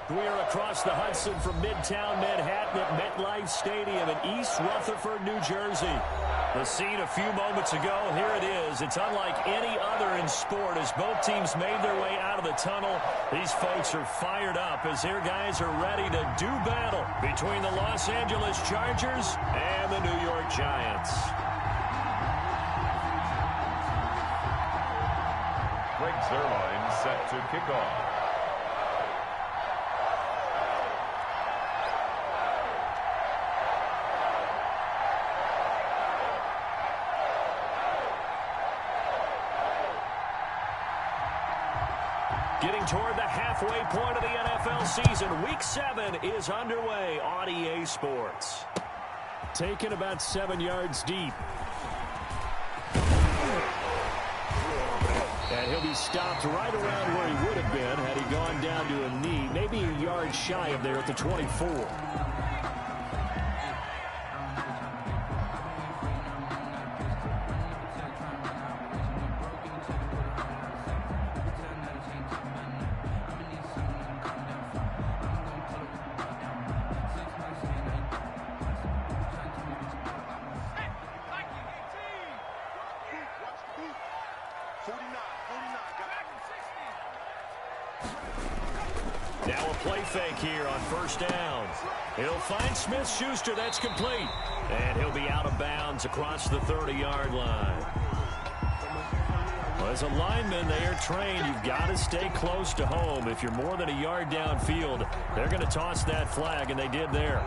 We are across the Hudson from Midtown Manhattan at MetLife Stadium in East Rutherford, New Jersey. The scene a few moments ago, here it is. It's unlike any other in sport as both teams made their way out of the tunnel. These folks are fired up as their guys are ready to do battle between the Los Angeles Chargers and the New York Giants. Greg Zuerlein set to kick off. Getting toward the halfway point of the NFL season. Week 7 is underway on EA Sports. Taken about 7 yards deep. And he'll be stopped right around where he would have been had he gone down to a knee. Maybe a yard shy of there at the 24. Now a play fake here on first down. He'll find Smith-Schuster. That's complete. And he'll be out of bounds across the 30-yard line. Well, as a lineman, they are trained. You've got to stay close to home. If you're more than a yard downfield, they're going to toss that flag, and they did there.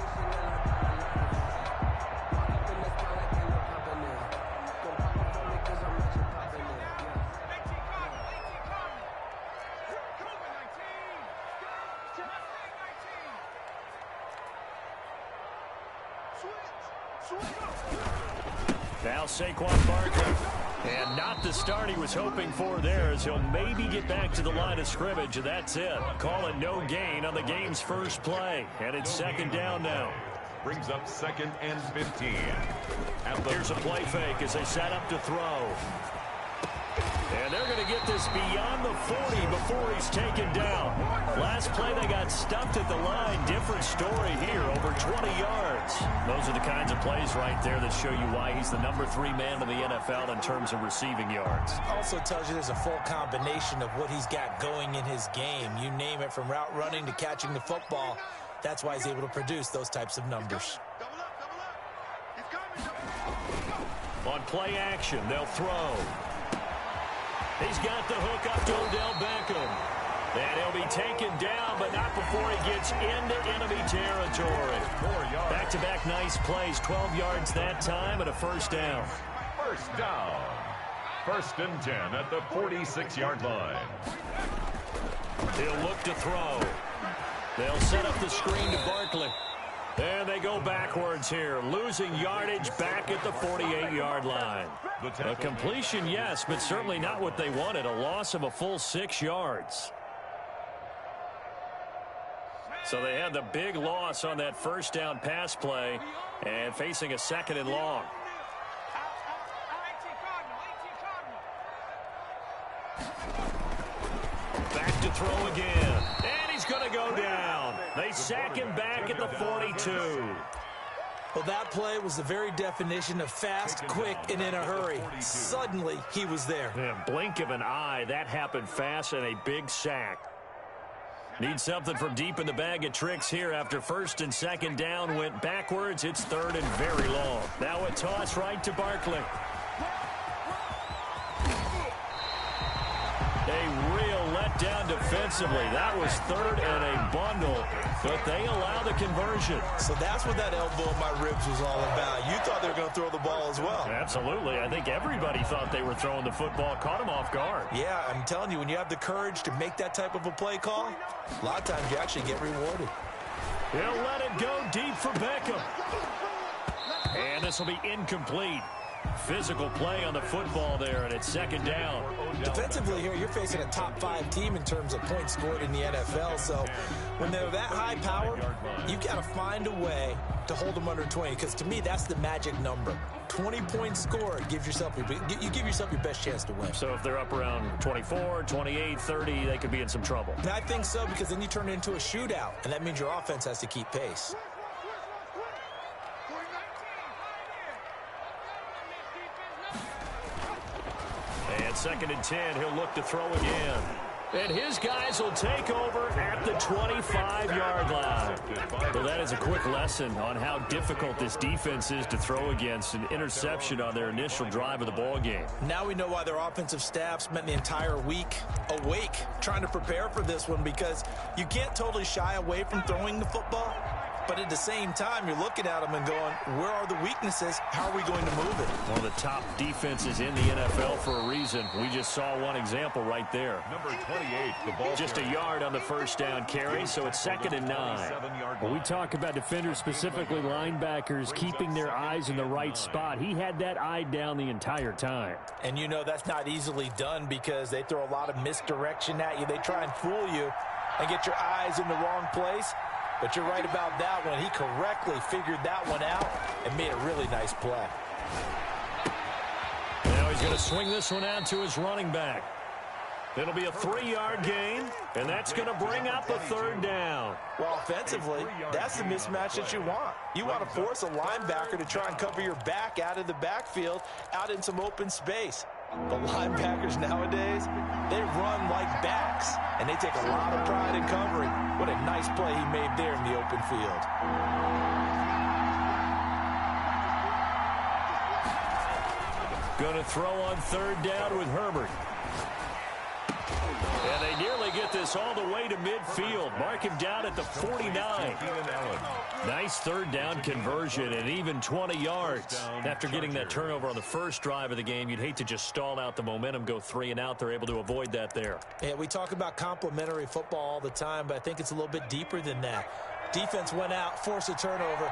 Now Saquon Barkley. And not the start he was hoping for there as he'll maybe get back to the line of scrimmage, and that's it. Call it no gain on the game's first play. And it's second down now. Brings up 2nd and 15. Here's a play fake as they set up to throw. And they're going to get this beyond the 40 before he's taken down. Last play, they got stuffed at the line. Different story here, over 20 yards. Those are the kinds of plays right there that show you why he's the #3 man in the NFL in terms of receiving yards. Also tells you there's a full combination of what he's got going in his game. You name it, from route running to catching the football. That's why he's able to produce those types of numbers. On play action, they'll throw. He's got the hook up to Odell Beckham. And he'll be taken down, but not before he gets into enemy territory. Back-to-back nice plays, 12 yards that time, and a first down. First down. 1st and 10 at the 46-yard line. He'll look to throw. They'll set up the screen to Barkley. And they go backwards here, losing yardage back at the 48-yard line. A completion, yes, but certainly not what they wanted. A loss of a full 6 yards. So they had the big loss on that first down pass play and facing a 2nd and long. Back to throw again. And he's going to go down. They sack him back at the 42. Well, that play was the very definition of fast, quick, and in a hurry. Suddenly, he was there. Yeah, blink of an eye. That happened fast and a big sack. Need something from deep in the bag of tricks here after 1st and 2nd down went backwards. It's 3rd and very long. Now a toss right to Barkley. A real letdown defensively. That was 3rd and a bundle, but they allow the conversion. So that's what that elbow in my ribs was all about. You thought they were going to throw the ball as well. Absolutely. I think everybody thought they were throwing the football. Caught him off guard. Yeah, I'm telling you, when you have the courage to make that type of a play call, a lot of times you actually get rewarded. He'll let it go deep for Beckham. And this will be incomplete. Physical play on the football there, and it's second down. Defensively here, you're facing a top-5 team in terms of points scored in the NFL. So when they're that high power, you've got to find a way to hold them under 20. Because to me, that's the magic number. 20 points scored gives yourself you give yourself your best chance to win. So if they're up around 24, 28, 30, they could be in some trouble. And I think so, because then you turn it into a shootout, and that means your offense has to keep pace. And second and 10, he'll look to throw again. And his guys will take over at the 25-yard line. Well, that is a quick lesson on how difficult this defense is to throw against. An interception on their initial drive of the ball game. Now we know why their offensive staff spent the entire week awake trying to prepare for this one, because you can't totally shy away from throwing the football. But at the same time, you're looking at them and going, where are the weaknesses? How are we going to move it? One of the top defenses in the NFL for a reason. We just saw one example right there. Number 28, the ball. Just a yard on the first down carry, so it's second and 9. When we talk about defenders, specifically linebackers, keeping their eyes in the right spot, he had that eye down the entire time. And you know that's not easily done, because they throw a lot of misdirection at you. They try and fool you and get your eyes in the wrong place. But you're right about that one. He correctly figured that one out and made a really nice play. Now he's going to swing this one out to his running back. It'll be a 3-yard gain, and that's going to bring up a third down. Well, offensively, that's the mismatch that you want. You want to force a linebacker to try and cover your back out of the backfield, out in some open space. The linebackers nowadays, they run like backs, and they take a lot of pride in covering. What a nice play he made there in the open field. Going to throw on third down with Herbert. And they nearly get this all the way to midfield. Mark him down at the 49. Nice third down conversion, and even 20 yards. After getting that turnover on the first drive of the game, you'd hate to just stall out the momentum, go 3 and out. They're able to avoid that there. Yeah, we talk about complementary football all the time, but I think it's a little bit deeper than that. Defense went out, forced a turnover,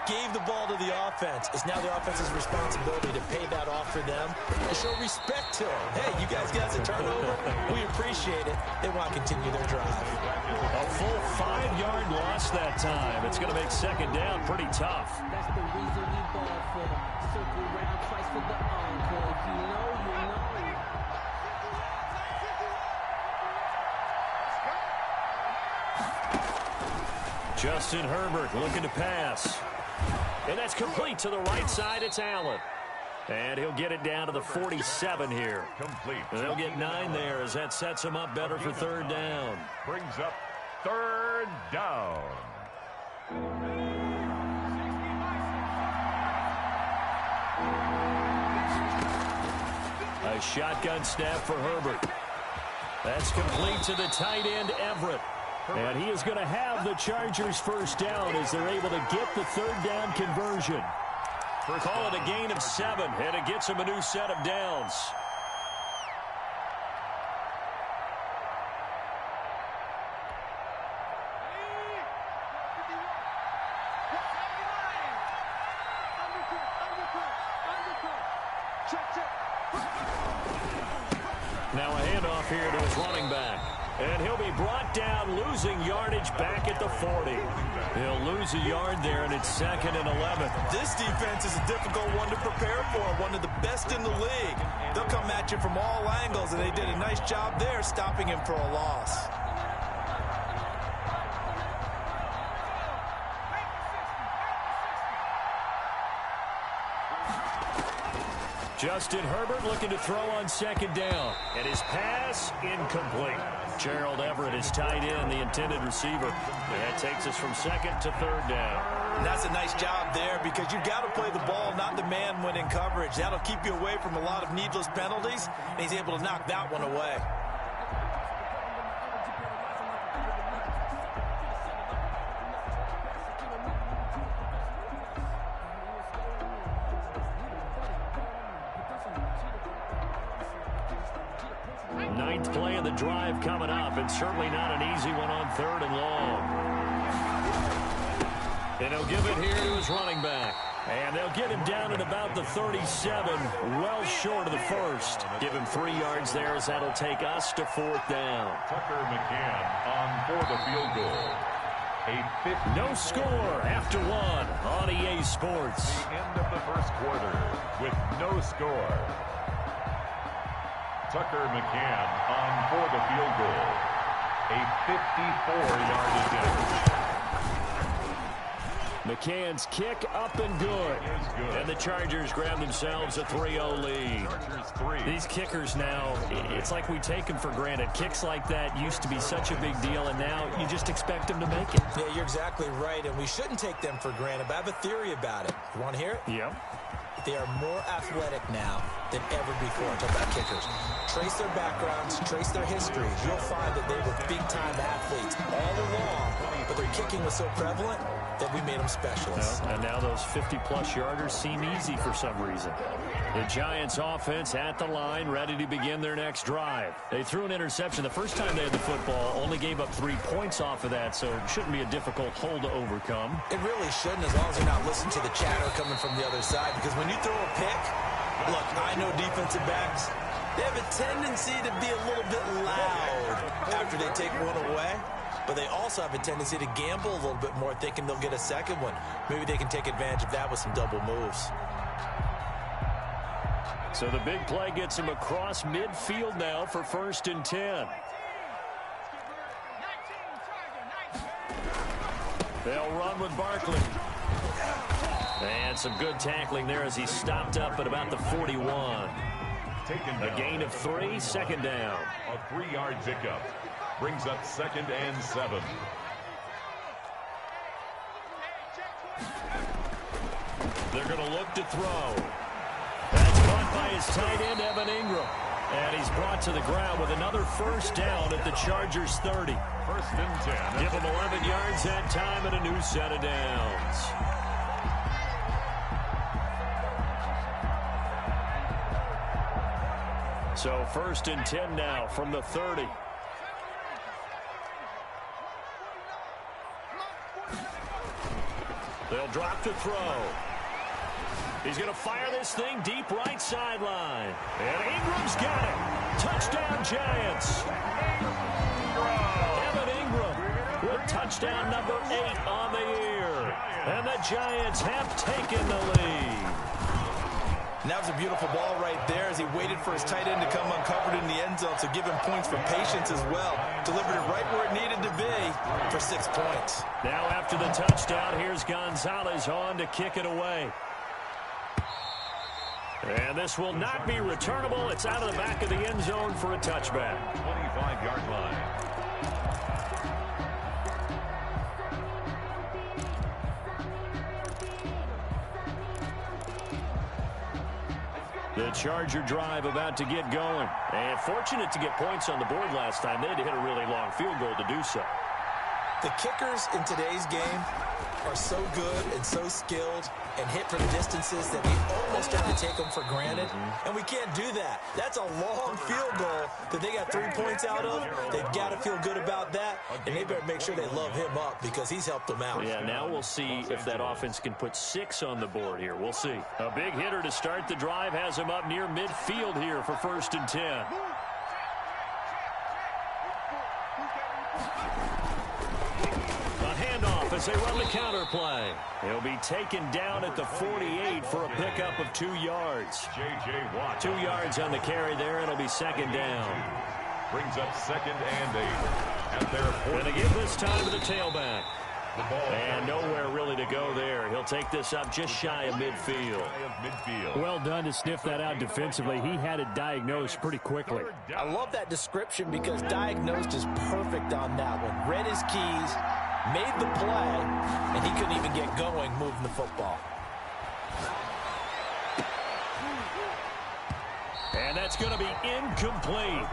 gave the ball to the offense. It's now the offense's responsibility to pay that off for them and show respect to them. Hey, you guys got a turnover? We appreciate it. They want to continue their drive. A full 5-yard loss that time. It's going to make second down pretty tough. That's the reason we ball for. Circle round twice for the encore. If you know, you know. Justin Herbert looking to pass. And that's complete to the right side. It's Allen. And he'll get it down to the 47 here. Complete. And they'll get 9 there as that sets them up better for third down. Brings up third down. A shotgun snap for Herbert. That's complete to the tight end, Everett. And he is going to have the Chargers first down as they're able to get the third down conversion. Call it a gain of 7, and it gets him a new set of downs. Now a handoff here to his running back. And he'll be brought down, losing yardage back at the 40. He'll lose a yard there, and it's second and 11. This defense is a difficult one to prepare for, one of the best in the league. They'll come at you from all angles, and they did a nice job there stopping him for a loss. Justin Herbert looking to throw on second down. And his pass incomplete. Gerald Everett is tight end, the intended receiver. And that takes us from second to third down. And that's a nice job there, because you've got to play the ball, not the man when in coverage. That'll keep you away from a lot of needless penalties, and he's able to knock that one away. Ninth play of the drive coming up, and certainly not an easy one on third and long. And he'll give it here to his running back. And they'll get him down at about the 37, well short of the first. Give him 3 yards there as that'll take us to 4th down. Tucker McCann on for the field goal. No score after 1 on EA Sports. The end of the first quarter with no score. Tucker McCann on for the field goal. A 54-yard attempt. McCann's kick up and good. And the Chargers grab themselves a 3-0 lead. These kickers now, it's like we take them for granted. Kicks like that used to be such a big deal, and now you just expect them to make it. Yeah, you're exactly right, and we shouldn't take them for granted, but I have a theory about it. You want to hear it? Yep. They are more athletic now than ever before. Talk about kickers. Trace their backgrounds, trace their histories. You'll find that they were big-time athletes all along, but their kicking was so prevalent that we made them specialists. And now those 50-plus yarders seem easy for some reason. The Giants offense at the line, ready to begin their next drive. They threw an interception the first time they had the football, only gave up 3 points off of that, so it shouldn't be a difficult hole to overcome. It really shouldn't, as long as you're not listening to the chatter coming from the other side, because when you throw a pick, look, I know defensive backs, they have a tendency to be a little bit loud after they take one away. But they also have a tendency to gamble a little bit more, thinking they'll get a second one. Maybe they can take advantage of that with some double moves. So the big play gets him across midfield now for 1st and 10. They'll run with Barkley. And some good tackling there as he stopped up at about the 41. A gain of 3, 2nd down. A 3-yard pickup. Brings up 2nd and 7. They're going to look to throw. That's caught by his tight end, Evan Ingram. And he's brought to the ground with another 1st down at the Chargers' 30. 1st and 10. Give him 11 yards that time and a new set of downs. So 1st and 10 now from the 30. They'll drop to throw. He's going to fire this thing deep right sideline. And Ingram's got it. Touchdown, Giants. Evan Ingram with touchdown number 8 on the year. And the Giants have taken the lead. And that was a beautiful ball right there as he waited for his tight end to come uncovered in the end zone, so give him points for patience as well. Delivered it right where it needed to be for 6 points. Now after the touchdown, here's Gonzalez on to kick it away. And this will not be returnable. It's out of the back of the end zone for a touchback. 25-yard line. The Charger drive about to get going. And fortunate to get points on the board last time. They had to hit a really long field goal to do so. The kickers in today's game are so good and so skilled and hit from distances that we almost start to take them for granted. And we can't do that. That's a long field goal that they got 3 points out of. They've got to feel good about that, and they better make sure they love him up because he's helped them out. Yeah, now we'll see if that offense can put 6 on the board here. We'll see. A big hitter to start the drive has him up near midfield here for 1st and 10. As they run the counter play. He'll be taken down at the 48 for a pickup of 2 yards. J.J. Watt. 2 yards on the carry there. It'll be 2nd down. Brings up 2nd and 8 at their 40. Going to give this time to the tailback. And nowhere really to go there. He'll take this up just shy of midfield. Well done to sniff that out defensively. He had it diagnosed pretty quickly. I love that description because diagnosed is perfect on that one. Read his keys, made the play, and he couldn't even get going moving the football. And that's going to be incomplete.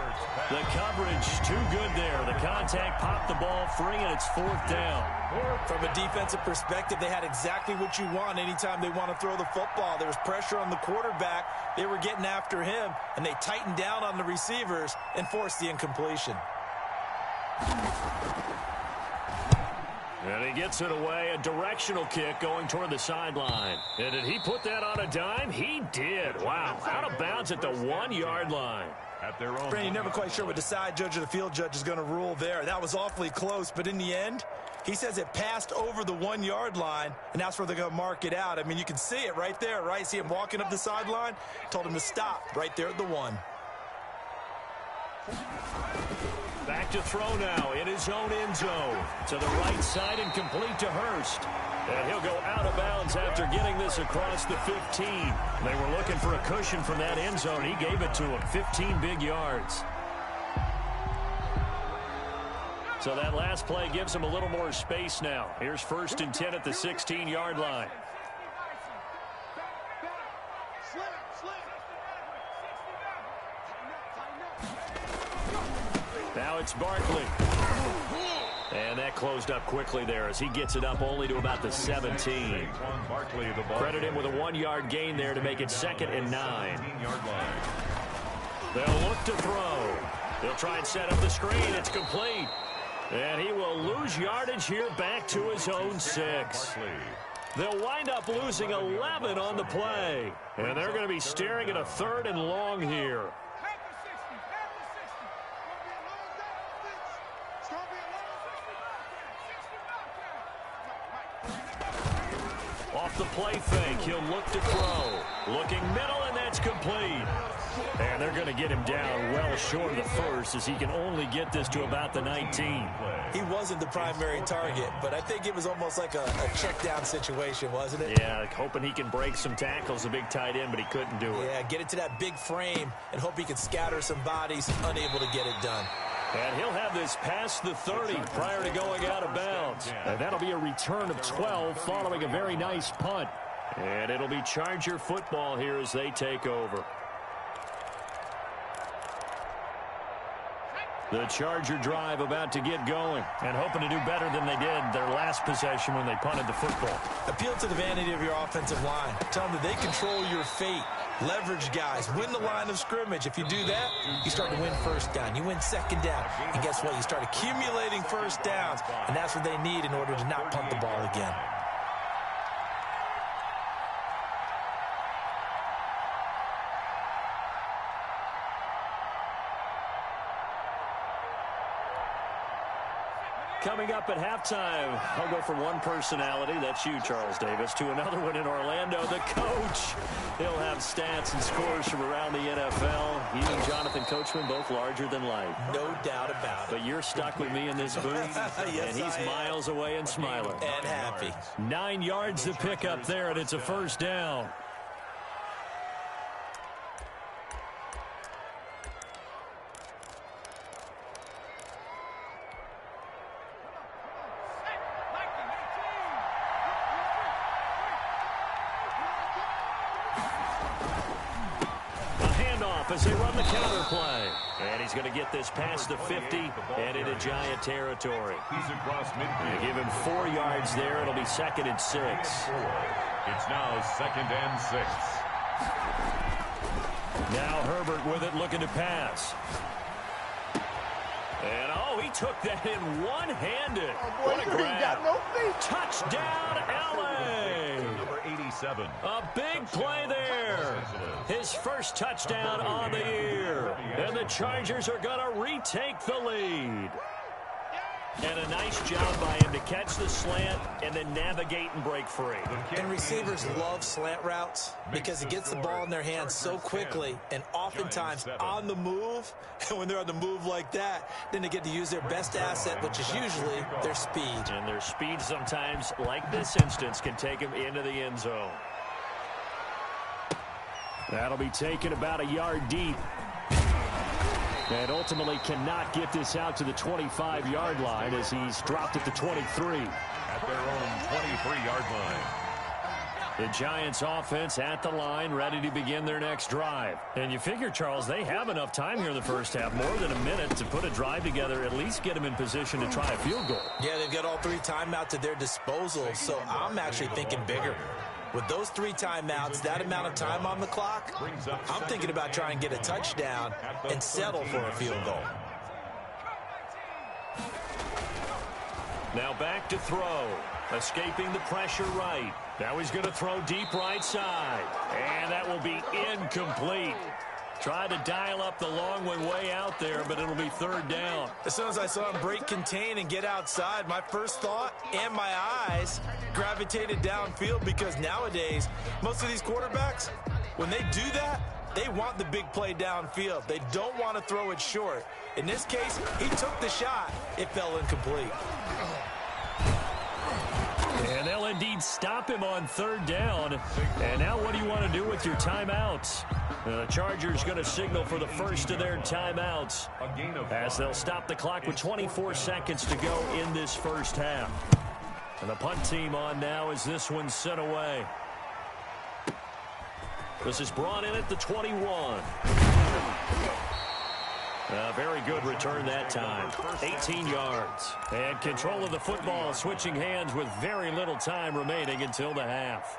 The coverage too good there. The contact popped the ball free, and it's 4th down. From a defensive perspective, they had exactly what you want anytime they want to throw the football. There was pressure on the quarterback. They were getting after him, and they tightened down on the receivers and forced the incompletion. And he gets it away, a directional kick going toward the sideline. And did he put that on a dime? He did. Wow, out of bounds at the 1-yard line. At their own. Brandon, you're never quite sure what the side judge or the field judge is going to rule there. That was awfully close, but in the end, he says it passed over the 1-yard line, and that's where they're going to mark it out. I mean, you can see it right there, right? See him walking up the sideline? Told him to stop right there at the 1. Back to throw now in his own end zone. To the right side and complete to Hurst. And he'll go out of bounds after getting this across the 15. They were looking for a cushion from that end zone. He gave it to him. 15 big yards. So that last play gives him a little more space now. Here's 1st and 10 at the 16-yard line. Now it's Barkley. And that closed up quickly there as he gets it up only to about the 17. Credit him with a 1-yard gain there to make it 2nd and 9. They'll look to throw. They'll try and set up the screen. It's complete. And he will lose yardage here back to his own 6. They'll wind up losing 11 on the play. And they're going to be staring at a 3rd and long here. Off the play fake, he'll look to throw. Looking middle, and that's complete. And they're going to get him down well short of the 1st as he can only get this to about the 19. He wasn't the primary target, but I think it was almost like a check down situation, wasn't it? Yeah, hoping he can break some tackles, a big tight end, but he couldn't do it. Yeah, get it to that big frame and hope he can scatter some bodies, unable to get it done. And he'll have this past the 30 prior to going out of bounds. And that'll be a return of 12 following a very nice punt. And it'll be Charger football here as they take over. The Charger drive about to get going and hoping to do better than they did their last possession when they punted the football. Appeal to the vanity of your offensive line. Tell them that they control your fate. Leverage guys. Win the line of scrimmage. If you do that, you start to win 1st down. You win 2nd down. And guess what? You start accumulating 1st downs. And that's what they need in order to not punt the ball again. Coming up at halftime, I'll go from one personality, that's you, Charles Davis, to another one in Orlando, the coach. He'll have stats and scores from around the NFL. He and Jonathan Coachman, both larger than life. No doubt about it. But you're stuck with me in this booth, yes, and he's miles away and smiling. And happy. 9 yards to pick up there, and it's a 1st down. As they run the counter play. And he's going to get this past the 50 and into Giant territory. He's across midfield. Give him 4 yards there. It'll be 2nd and 6. It's now 2nd and 6. Now Herbert with it, looking to pass. And, oh, he took that in one-handed. What a grab. Touchdown, L.A. Number 87. A big play there. His 1st touchdown on the year. And the Chargers are going to retake the lead. And a nice job by him to catch the slant and then navigate and break free. And receivers love slant routes because it gets the ball in their hands so quickly and oftentimes on the move. And when they're on the move like that, then they get to use their best asset, which is usually their speed. And their speed sometimes, like this instance, can take them into the end zone. That'll be taken about a yard deep. And ultimately cannot get this out to the 25-yard line as he's dropped at the 23. At their own 23-yard line. The Giants offense at the line, ready to begin their next drive. And you figure, Charles, they have enough time here in the first half, more than a minute to put a drive together, at least get them in position to try a field goal. Yeah, they've got all 3 timeouts at their disposal, so I'm actually thinking bigger. With those 3 timeouts, that amount of time on the clock, I'm thinking about trying to get a touchdown and settle for a field goal. Now back to throw. Escaping the pressure right. Now he's going to throw deep right side. And that will be incomplete. Tried to dial up the long one way out there, but it'll be third down. As soon as I saw him break contain and get outside, my first thought and my eyes gravitated downfield, because nowadays, most of these quarterbacks, when they do that, they want the big play downfield. They don't want to throw it short. In this case, he took the shot. It fell incomplete. And they'll indeed stop him on third down. And now what do you want to do with your timeouts? The Chargers going to signal for the first of their timeouts as they'll stop the clock with 24 seconds to go in this first half. And the punt team on now as this one's sent away. This is brought in at the 21. A very good return that time. 18 yards. And control of the football, switching hands with very little time remaining until the half.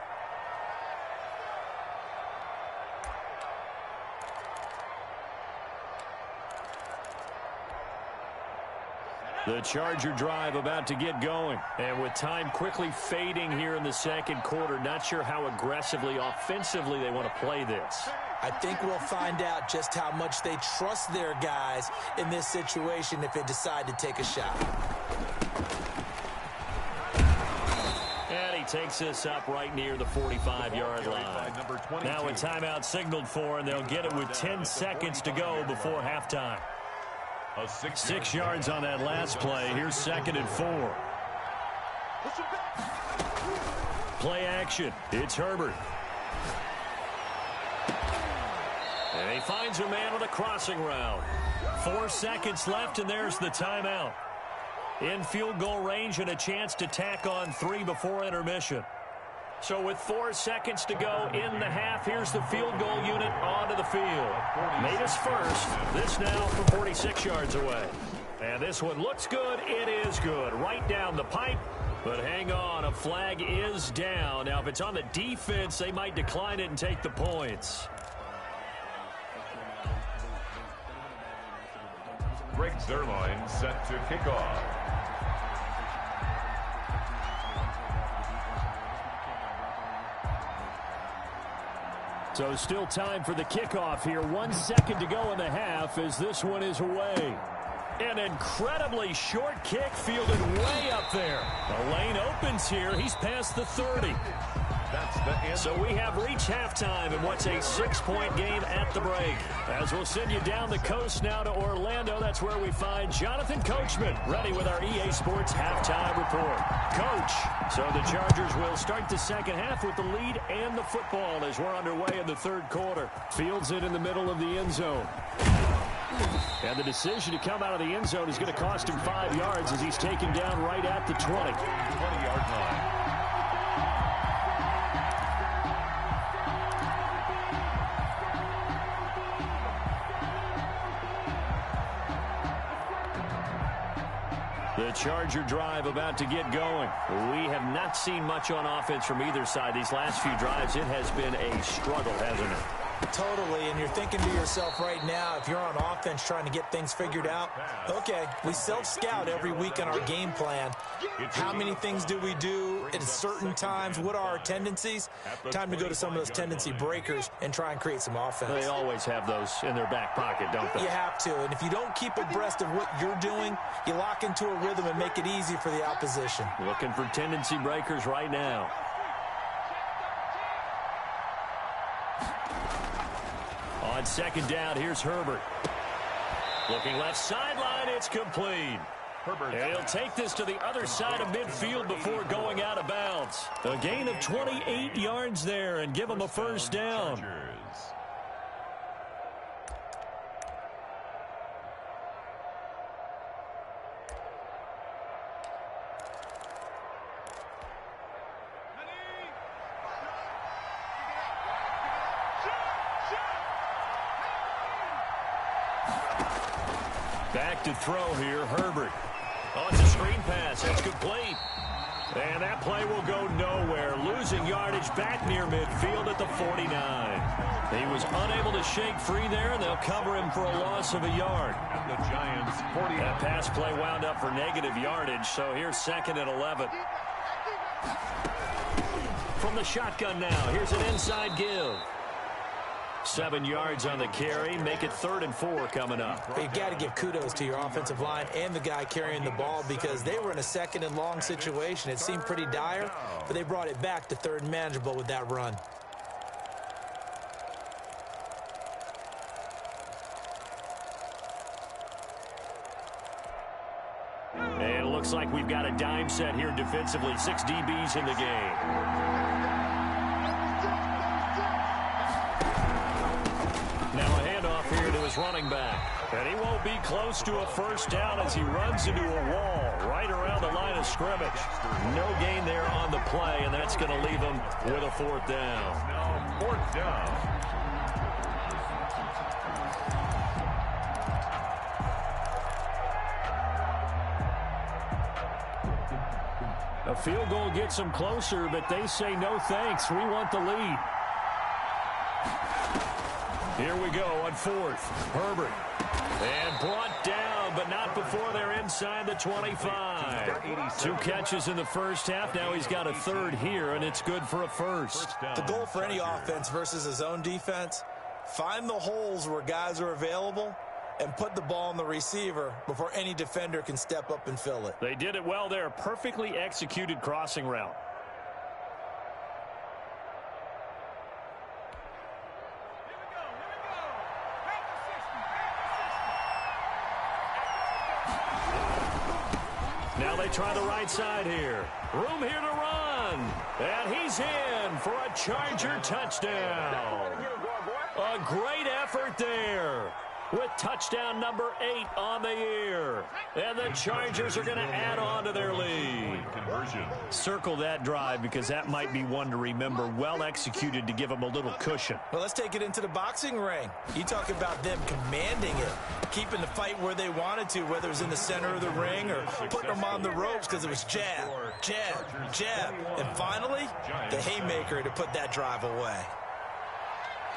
The Charger drive about to get going. And with time quickly fading here in the second quarter, not sure how aggressively, offensively they want to play this. I think we'll find out just how much they trust their guys in this situation if they decide to take a shot. And he takes this up right near the 45-yard line. Now a timeout signaled for, and they'll get it with 10 seconds to go before halftime. 6 yards on that last play. Here's 2nd and 4. Play action. It's Herbert. And he finds a man on the crossing route. 4 seconds left, and there's the timeout. In field goal range and a chance to tack on 3 before intermission. So with 4 seconds to go in the half, here's the field goal unit onto the field. Made us first. This now from 46 yards away. And this one looks good. It is good. Right down the pipe. But hang on, a flag is down. Now, if it's on the defense, they might decline it and take the points. Greg Zuerlein set to kick off. So still time for the kickoff here. 1 second to go in the half as this one is away. An incredibly short kick fielded way up there. The lane opens here. He's past the 30. That's the end. So we have reached halftime in what's a 6-point game at the break. As we'll send you down the coast now to Orlando, that's where we find Jonathan Coachman ready with our EA Sports halftime report. Coach, so the Chargers will start the second half with the lead and the football as we're underway in the third quarter. Fields it in the middle of the end zone. And the decision to come out of the end zone is going to cost him 5 yards as he's taken down right at the 20. 20-yard line. The Charger drive about to get going. We have not seen much on offense from either side. These last few drives, it has been a struggle, hasn't it? Totally, and you're thinking to yourself right now, if you're on offense trying to get things figured out, okay, we self-scout every week on our game plan. How many things do we do at certain times? What are our tendencies? Time to go to some of those tendency breakers and try and create some offense. They always have those in their back pocket, don't they? You have to, and if you don't keep abreast of what you're doing, you lock into a rhythm and make it easy for the opposition. Looking for tendency breakers right now. On second down, here's Herbert. Looking left sideline, it's complete. Herbert. And he'll take this to the other side of midfield before going out of bounds. A gain of 28 yards there and give him a first down. Chargers. Back to throw here, Herbert. Oh, it's a screen pass. That's complete. And that play will go nowhere, losing yardage back near midfield at the 49. He was unable to shake free there, and they'll cover him for a loss of a yard. And the Giants 40. That pass play wound up for negative yardage, so here's 2nd and 11. From the shotgun now, here's an inside give. 7 yards on the carry, make it 3rd and 4 coming up. You got to give kudos to your offensive line and the guy carrying the ball because they were in a 2nd and long situation. It seemed pretty dire, but they brought it back to 3rd and manageable with that run. And it looks like we've got a dime set here defensively. 6 DBs in the game. Running back, and he won't be close to a first down as he runs into a wall right around the line of scrimmage. No gain there on the play, and that's going to leave him with a 4th down. Now 4th down. A field goal gets them closer, but they say no thanks. We want the lead. Here we go on 4th. Herbert. And brought down, but not before they're inside the 25. 2 catches in the first half. Now he's got a 3rd here, and it's good for a 1st. The goal for any offense versus his own defense, find the holes where guys are available and put the ball on the receiver before any defender can step up and fill it. They did it well there. Perfectly executed crossing route. Now they try the right side here. Room here to run. And he's in for a Charger touchdown. A great effort there with touchdown number 8 on the year. And the Chargers are going to add on to their lead. Circle that drive because that might be one to remember. Well executed to give them a little cushion. Well, let's take it into the boxing ring. You talk about them commanding it, keeping the fight where they wanted to, whether it was in the center of the ring or putting them on the ropes because it was jab, jab, jab. And finally, the haymaker to put that drive away.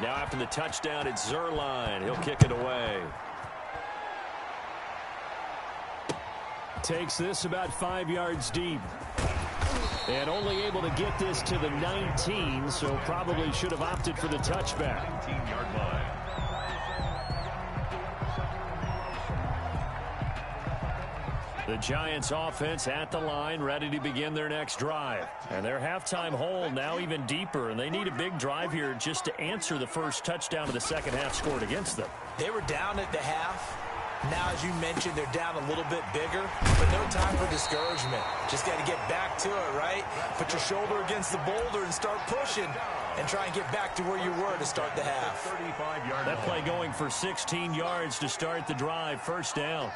Now after the touchdown, it's Zerline. He'll kick it away. Takes this about 5 yards deep. And only able to get this to the 19, so probably should have opted for the touchback. 19-yard line. The Giants offense at the line, ready to begin their next drive. And their halftime hole now even deeper, and they need a big drive here just to answer the first touchdown of the second half scored against them. They were down at the half. Now, as you mentioned, they're down a little bit bigger, but no time for discouragement. Just got to get back to it, right? Put your shoulder against the boulder and start pushing and try and get back to where you were to start the half. 35-yard That play going for 16 yards to start the drive. First down.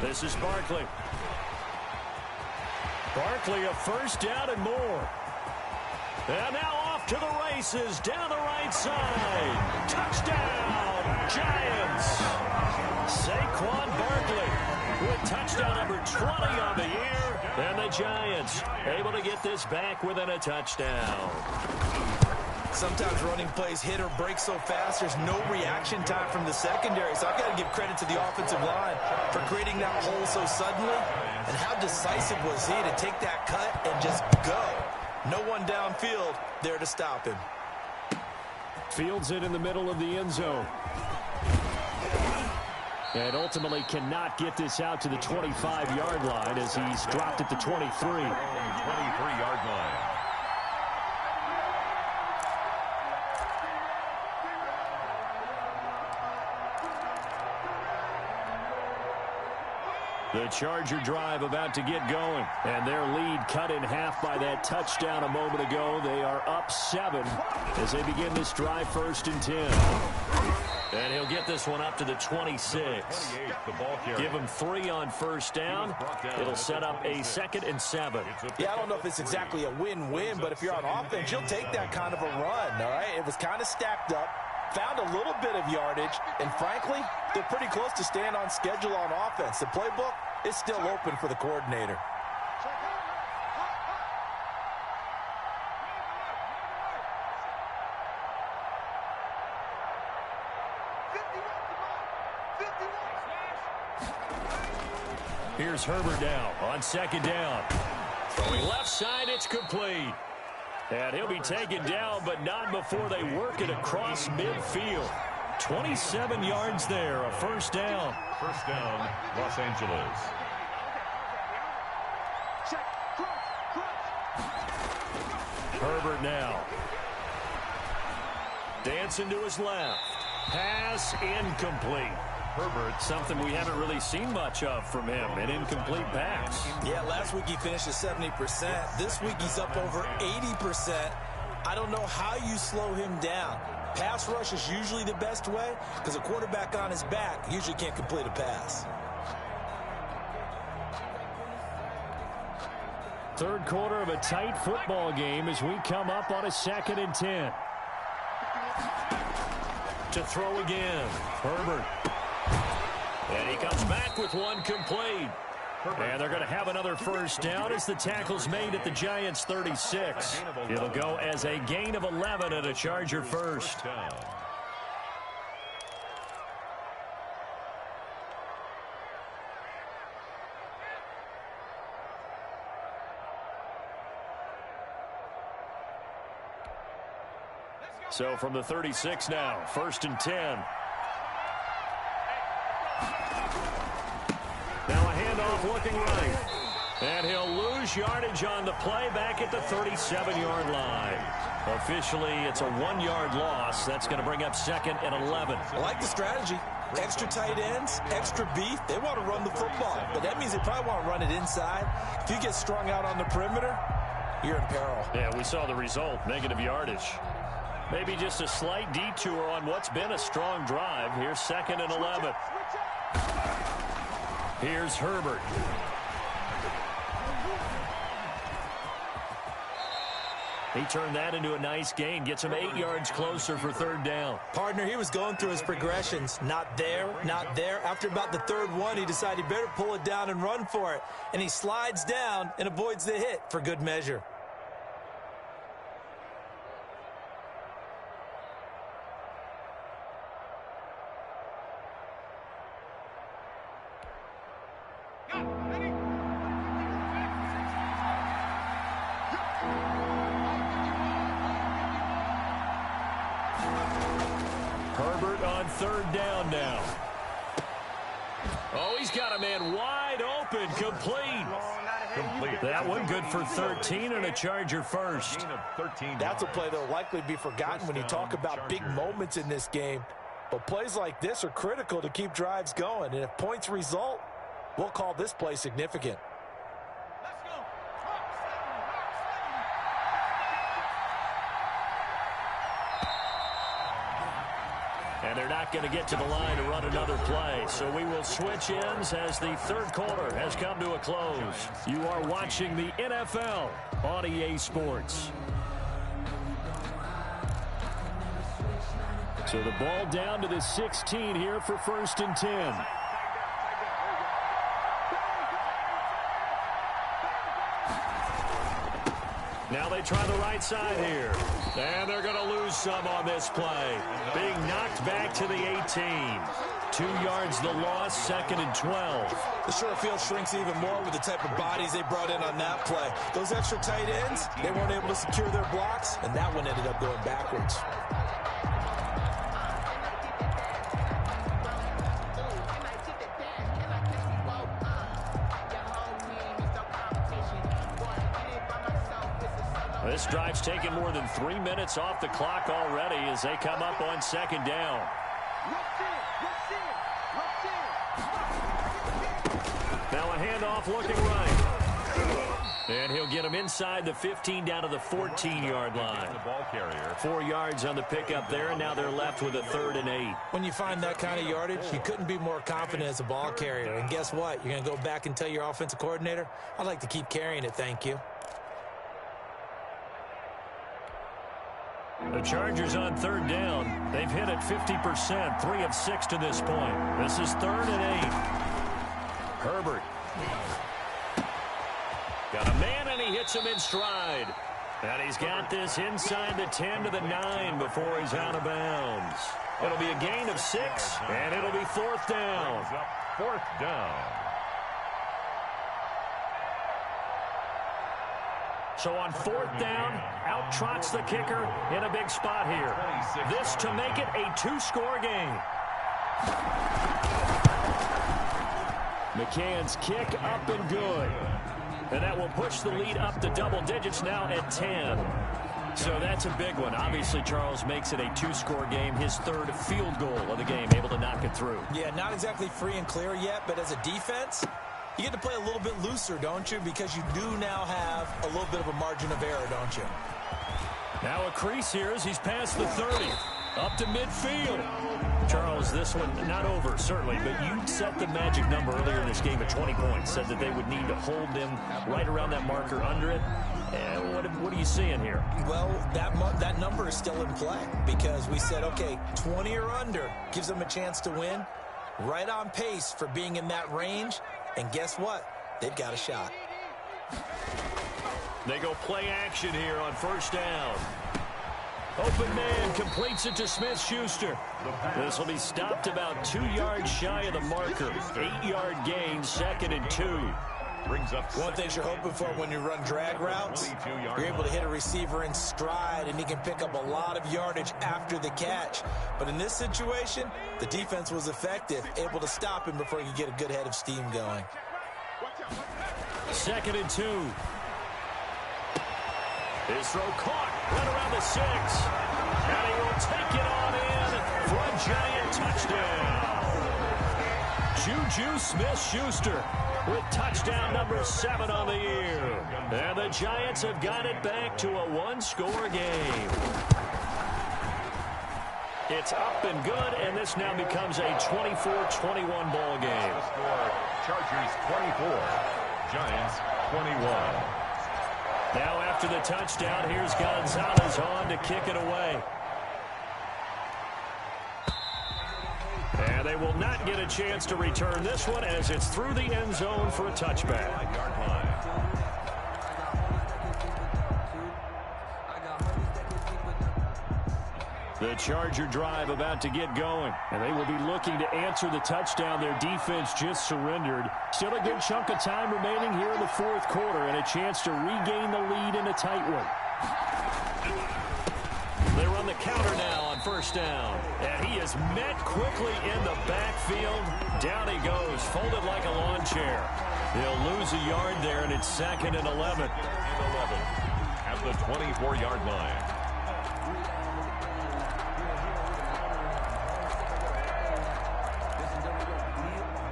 This is Barkley. Barkley, a first down and more. And now off to the races, down the right side. Touchdown, Giants. Saquon Barkley with touchdown number 20 on the year. And the Giants able to get this back within a touchdown. Sometimes running plays hit or break so fast, there's no reaction time from the secondary. So I've got to give credit to the offensive line for creating that hole so suddenly. And how decisive was he to take that cut and just go? No one downfield there to stop him. Fields it in the middle of the end zone. And ultimately cannot get this out to the 25-yard line as he's dropped at the 23. 23-yard line. The Charger drive about to get going. And their lead cut in half by that touchdown a moment ago. They are up 7 as they begin this drive, 1st and 10. And he'll get this one up to the 26. Give him 3 on first down. It'll set up a 2nd and 7. Yeah, I don't know if it's exactly a win-win, but if you're on offense, you'll take that kind of a run, all right? It was kind of stacked up. found a little bit of yardage, and frankly, they're pretty close to staying on schedule on offense. The playbook is still open for the coordinator. Here's Herbert now on second down. Throwing left side, it's complete. And he'll be taken down, but not before they work it across midfield. 27 yards there, a first down. First down, Los Angeles. Herbert now. Dancing to his left. Pass incomplete. Herbert, something we haven't really seen much of from him, an incomplete pass. Yeah, last week he finished at 70%. This week he's up over 80%. I don't know how you slow him down. Pass rush is usually the best way because a quarterback on his back usually can't complete a pass. Third quarter of a tight football game as we come up on a 2nd and 10. To throw again. Herbert. And he comes back with one complete. And they're going to have another first down as the tackle's made at the Giants' 36. It'll go as a gain of 11 and a Charger first. So from the 36 now, 1st and 10. Now a handoff looking right. And he'll lose yardage on the play back at the 37-yard line. Officially, it's a 1-yard loss. That's going to bring up 2nd and 11. I like the strategy. Extra tight ends, extra beef. They want to run the football, but that means they probably want to run it inside. If you get strung out on the perimeter, you're in peril. Yeah, we saw the result, negative yardage. Maybe just a slight detour on what's been a strong drive. Here's 2nd and 11. Here's Herbert. He turned that into a nice gain. Gets him 8 yards closer for 3rd down. Partner, he was going through his progressions. Not there, not there. After about the 3rd one, he decided he better pull it down and run for it. And he slides down and avoids the hit for good measure. Herbert on 3rd down now. Oh, he's got a man wide open, complete. That one good for 13 and a Charger first. That's a play that will likely be forgotten when you talk about big moments in this game. But plays like this are critical to keep drives going. And if points result, we'll call this play significant. And they're not going to get to the line to run another play. So we will switch ends as the 3rd quarter has come to a close. You are watching the NFL on EA Sports. So the ball down to the 16 here for 1st and 10. Now they try the right side here. And they're going to lose some on this play. Being knocked back to the 18. 2 yards the loss, 2nd and 12. The short field shrinks even more with the type of bodies they brought in on that play. Those extra tight ends, they weren't able to secure their blocks, and that one ended up going backwards. This drive's taken more than 3 minutes off the clock already as they come up on 2nd down. Now a handoff looking right. And he'll get him inside the 15 down to the 14-yard line. 4 yards on the pickup there, and now they're left with a 3rd and 8. When you find that kind of yardage, you couldn't be more confident as a ball carrier. And guess what? You're going to go back and tell your offensive coordinator, I'd like to keep carrying it, thank you. The Chargers on third down. They've hit it 50%, 3 of 6 to this point. This is 3rd and 8. Herbert. Got a man, and he hits him in stride. And he's got this inside the 10 to the 9 before he's out of bounds. It'll be a gain of 6, and it'll be 4th down. 4th down. So on 4th down, out trots the kicker in a big spot here. This to make it a 2-score game. McCann's kick up and good. And that will push the lead up to double digits now at 10. So that's a big one. Obviously, Charles makes it a 2-score game. His 3rd field goal of the game, able to knock it through. Yeah, not exactly free and clear yet, but as a defense, you get to play a little bit looser, don't you? Because you do now have a little bit of a margin of error, don't you? Now a crease here as he's past the 30. Up to midfield. Charles, this one not over, certainly, but you set the magic number earlier in this game at 20 points. Said that they would need to hold them right around that marker under it. And what are you seeing here? Well, that number is still in play because we said, okay, 20 or under gives them a chance to win. Right on pace for being in that range. And guess what? They've got a shot. They go play action here on 1st down. Open man completes it to Smith-Schuster. This will be stopped about 2 yards shy of the marker. 8-yard gain, 2nd and 2. Brings up one thing you're hoping for when you run drag routes, you're able to hit a receiver in stride, and he can pick up a lot of yardage after the catch. But in this situation, the defense was effective, able to stop him before he could get a good head of steam going. 2nd and 2. His throw caught right around the 6. And he will take it on in for a giant touchdown. Juju Smith-Schuster with touchdown number 7 on the year. And the Giants have got it back to a 1-score game. It's up and good, and this now becomes a 24-21 ball game. Chargers 24, Giants 21. Now after the touchdown, here's Gonzalez on to kick it away. And they will not get a chance to return this one as it's through the end zone for a touchback. The Charger drive about to get going, and they will be looking to answer the touchdown their defense just surrendered. Still a good chunk of time remaining here in the 4th quarter and a chance to regain the lead in a tight one. They run the counter now on 1st down, and he is met quickly in the backfield. Down he goes, folded like a lawn chair. He'll lose a yard there, and it's 2nd and 11. At the 24-yard line.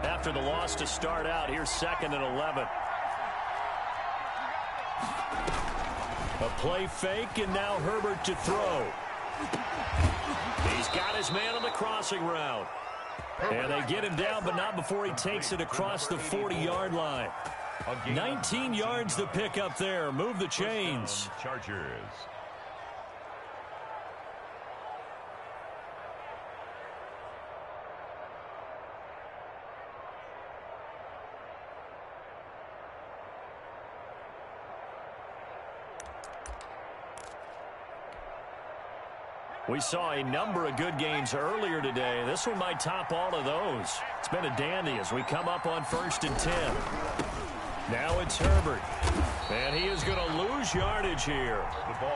After the loss to start out, here's 2nd and 11. A play fake, and now Herbert to throw. He's got his man on the crossing route. And they get him down, but not before he takes it across the 40-yard line. 19 yards to pick up there. Move the chains. Chargers. We saw a number of good games earlier today. This one might top all of those. It's been a dandy as we come up on 1st and 10. Now it's Herbert. And he is going to lose yardage here.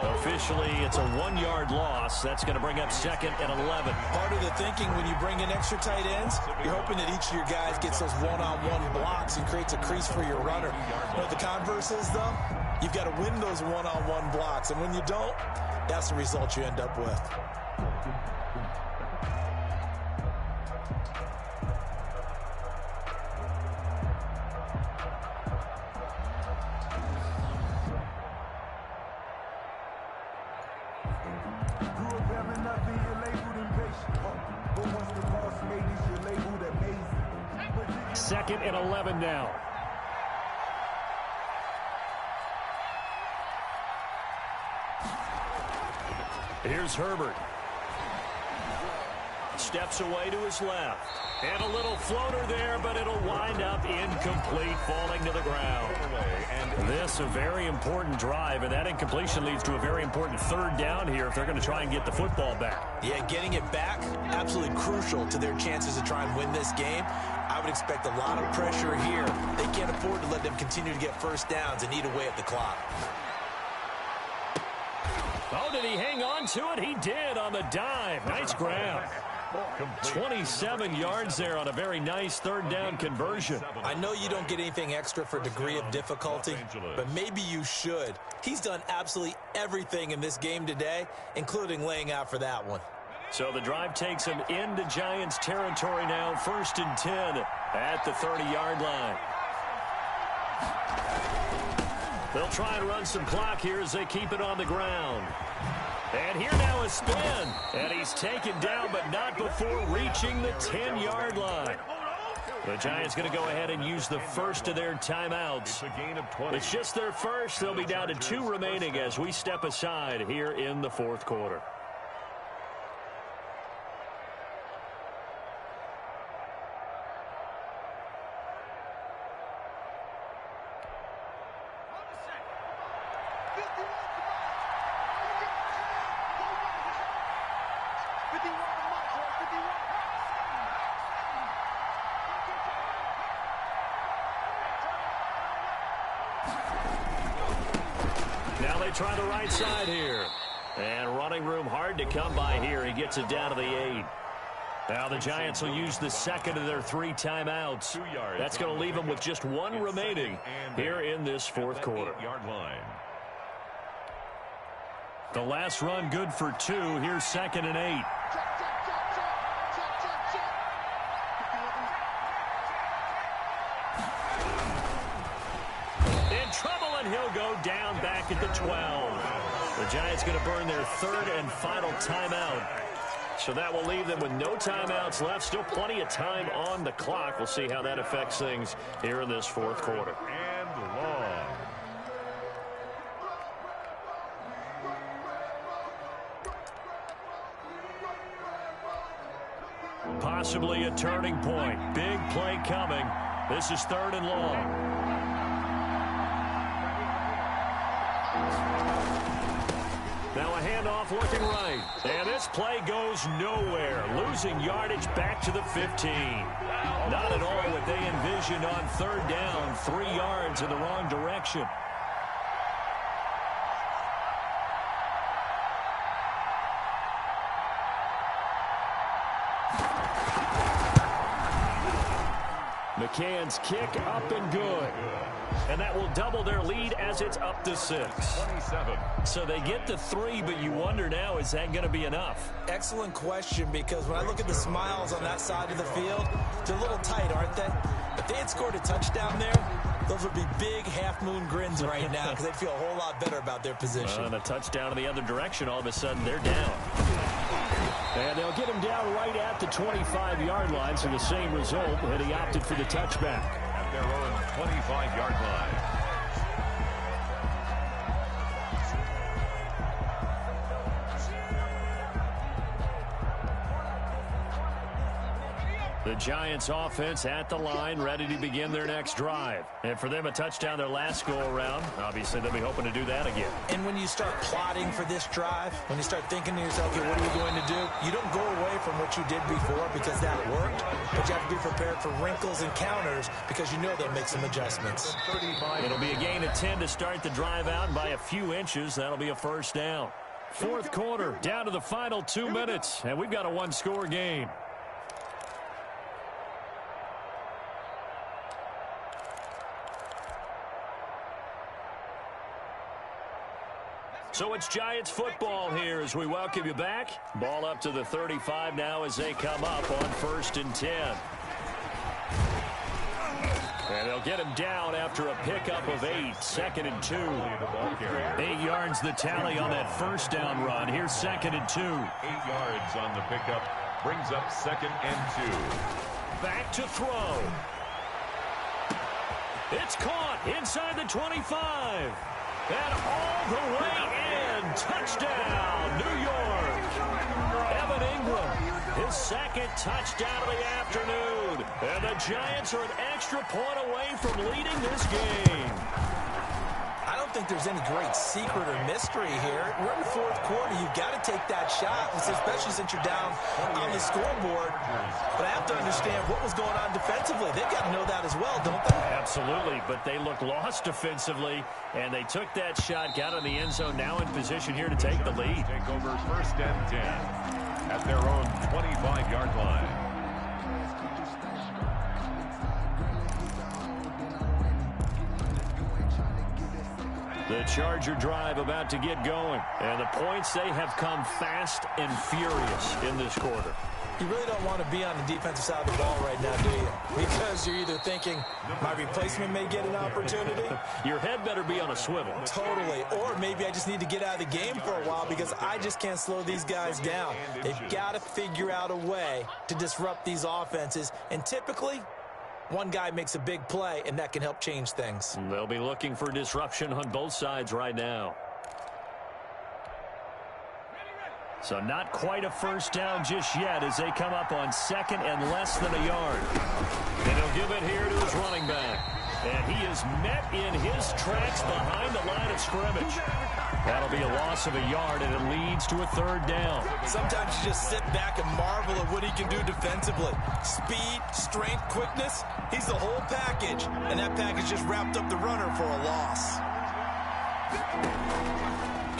Officially, it's a 1-yard loss. That's going to bring up 2nd and 11. Part of the thinking when you bring in extra tight ends, you're hoping that each of your guys gets those one-on-one blocks and creates a crease for your runner. You know what the converse is, though? You've got to win those one-on-one blocks. And when you don't, that's the result you end up with. Second and 11 now. Here's Herbert. Steps away to his left. And a little floater there, but it'll wind up incomplete, falling to the ground. And this a very important drive, and that incompletion leads to a very important third down here if they're going to try and get the football back. Yeah, getting it back, absolutely crucial to their chances to try and win this game. I would expect a lot of pressure here. They can't afford to let them continue to get first downs and eat away at the clock. Oh, did he hang on to it? He did on the dive. Nice grab. 27 yards there on a very nice third down conversion. I know you don't get anything extra for degree of difficulty, but maybe you should. He's done absolutely everything in this game today, including laying out for that one. So the drive takes him into Giants territory now, 1st and 10 at the 30-yard line. They'll try and run some clock here as they keep it on the ground. And here now a spin. And he's taken down, but not before reaching the 10-yard line. The Giants going to go ahead and use the first of their timeouts. It's just their first. They'll be down to 2 remaining as we step aside here in the 4th quarter. Now they try the right side here. And running room hard to come by here. He gets it down to the 8. Now the Giants will use the second of their 3 timeouts. That's going to leave them with just 1 remaining here in this 4th quarter. The last run good for 2. Here's 2nd and 8. He'll go down back at the 12. The Giants going to burn their 3rd and final timeout. So that will leave them with no timeouts left. Still plenty of time on the clock. We'll see how that affects things here in this 4th quarter. And long. Possibly a turning point. Big play coming. This is 3rd and long. Now a handoff looking right. And this play goes nowhere. Losing yardage back to the 15. Not at all what they envisioned on 3rd down. 3 yards in the wrong direction. McCann's kick up and good. And that will double their lead as it's up to 6. 27. So they get to 3, but you wonder now, is that going to be enough? Excellent question, because when I look at the smiles on that side of the field, they're a little tight, aren't they? If they had scored a touchdown there, those would be big half-moon grins right now because they'd feel a whole lot better about their position. And a touchdown in the other direction, all of a sudden they're down. And they'll get him down right at the 25-yard line, so the same result, and he opted for the touchback. At their own 25-yard line. The Giants offense at the line, ready to begin their next drive. And for them, a touchdown their last go-around. Obviously, they'll be hoping to do that again. And when you start plotting for this drive, when you start thinking to yourself, okay, what are you going to do? You don't go away from what you did before because that worked, but you have to be prepared for wrinkles and counters because you know they'll make some adjustments. It'll be a gain of 10 to start the drive out, and by a few inches, that'll be a first down. 4th quarter, down to the final 2 minutes, and we've got a one-score game. So it's Giants football here as we welcome you back. Ball up to the 35 now as they come up on 1st and 10. And they'll get him down after a pickup of 8. 2nd and 2. 8 yards the tally on that first down run. Here's 2nd and 2. 8 yards on the pickup. Brings up 2nd and 2. Back to throw. It's caught inside the 25. And all the way in. Touchdown, New York. his second touchdown of the afternoon. And the Giants are an extra point away from leading this game. I don't think there's any great secret or mystery here. We're in the fourth quarter. You've got to take that shot, especially since you're down on the scoreboard. But I have to understand what was going on defensively. They've got to know that as well, don't they? Absolutely, but they look lost defensively, and they took that shot, got in the end zone, now in position here to take the lead. Take over first and 10 at their own 25-yard line. The Charger drive about to get going. And the points, they have come fast and furious in this quarter. You really don't want to be on the defensive side of the ball right now, do you? Because you're either thinking, my replacement may get an opportunity. Your head better be on a swivel. Totally. Or maybe I just need to get out of the game for a while because I just can't slow these guys down. They've got to figure out a way to disrupt these offenses. And typically, one guy makes a big play, and that can help change things. They'll be looking for disruption on both sides right now. So not quite a first down just yet as they come up on second and less than a yard. And he'll give it here to his running back. And he is met in his tracks behind the line of scrimmage. That'll be a loss of a yard, and it leads to a third down. Sometimes you just sit back and marvel at what he can do defensively. Speed, strength, quickness, he's the whole package. And that package just wrapped up the runner for a loss.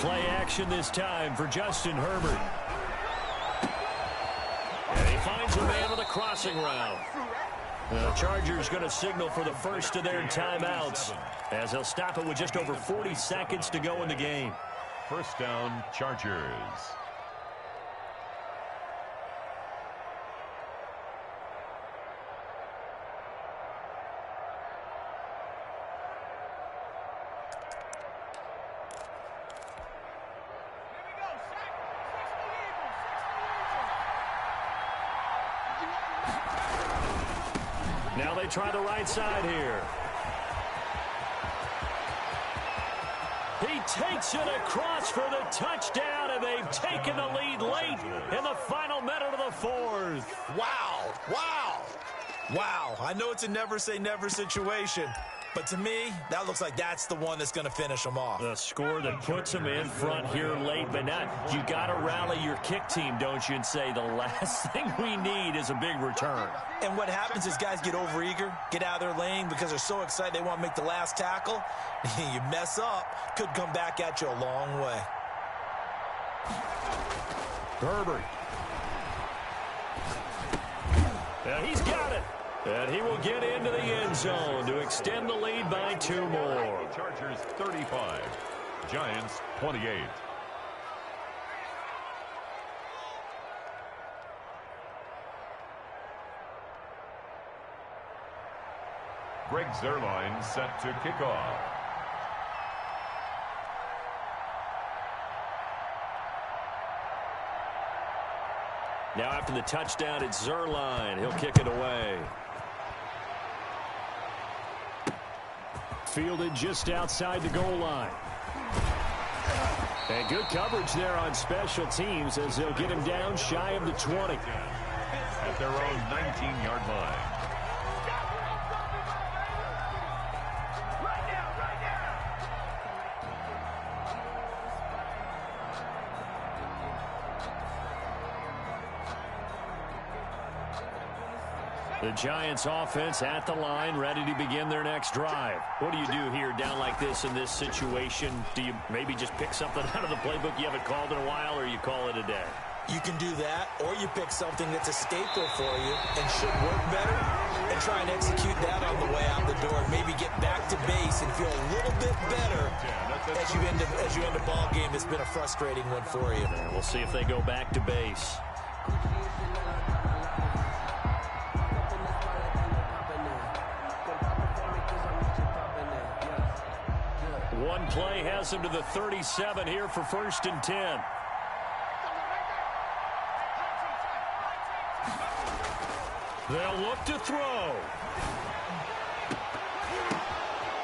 Play action this time for Justin Herbert. And he finds a man on the crossing route. The Chargers going to signal for the first of their timeouts as they'll stop it with just over 40 seconds to go in the game. First down, Chargers. Now they try the right side here. He takes it across for the touchdown, and they've taken the lead late in the final minute of the fourth. Wow, wow, wow. I know it's a never say never situation, but to me, that looks like that's the one that's going to finish them off. The score that puts them in front here late, but now you got to rally your kick team, don't you, and say the last thing we need is a big return. And what happens is guys get overeager, get out of their lane because they're so excited they want to make the last tackle. You mess up, could come back at you a long way. Herbert. Yeah, he's got it. And he will get into the end zone to extend the lead by 2 more. Chargers 35, Giants 28. Greg Zuerlein set to kick off. Now after the touchdown, it's Zuerlein. He'll kick it away. Fielded just outside the goal line. And good coverage there on special teams as they'll get him down shy of the 20. At their own 19-yard line. The Giants offense at the line, ready to begin their next drive. What do you do here down like this in this situation? Do you maybe just pick something out of the playbook you haven't called in a while, or you call it a day? You can do that, or you pick something that's a staple for you and should work better and try and execute that on the way out the door. Maybe get back to base and feel a little bit better as you end a ball game that's been a frustrating one for you. And we'll see if they go back to base. One play has him to the 37 here for 1st and 10. They'll look to throw.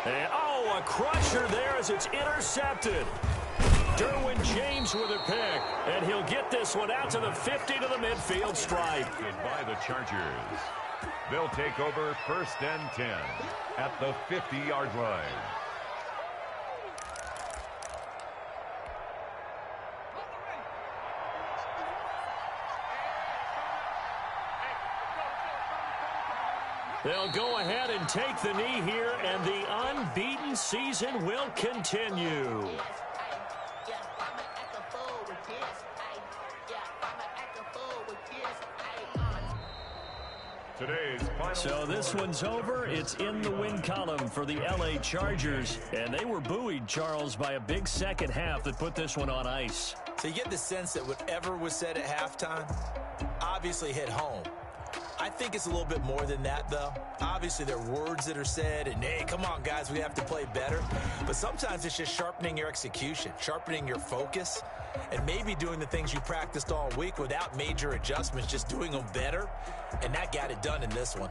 And, a crusher there as it's intercepted. Derwin James with a pick, and he'll get this one out to the 50 to the midfield stripe. By the Chargers. They'll take over 1st and 10 at the 50-yard line. They'll go ahead and take the knee here, and the unbeaten season will continue. So this one's over. It's in the win column for the L.A. Chargers. And they were buoyed, Charles, by a big second half that put this one on ice. So you get the sense that whatever was said at halftime obviously hit home. I think it's a little bit more than that, though. Obviously, there are words that are said, and, hey, come on, guys, we have to play better. But sometimes it's just sharpening your execution, sharpening your focus, and maybe doing the things you practiced all week without major adjustments, just doing them better, and that got it done in this one.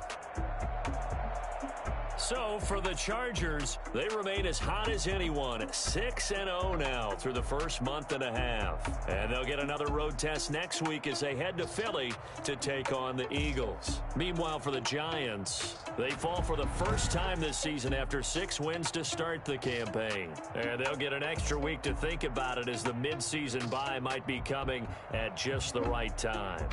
So, for the Chargers, they remain as hot as anyone, 6-0 now through the first month and a half. And they'll get another road test next week as they head to Philly to take on the Eagles. Meanwhile, for the Giants, they fall for the first time this season after 6 wins to start the campaign. And they'll get an extra week to think about it as the midseason bye might be coming at just the right time.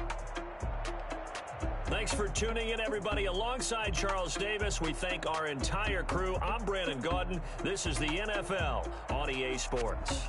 Thanks for tuning in, everybody. Alongside Charles Davis, we thank our entire crew. I'm Brandon Gaudin. This is the NFL on EA Sports.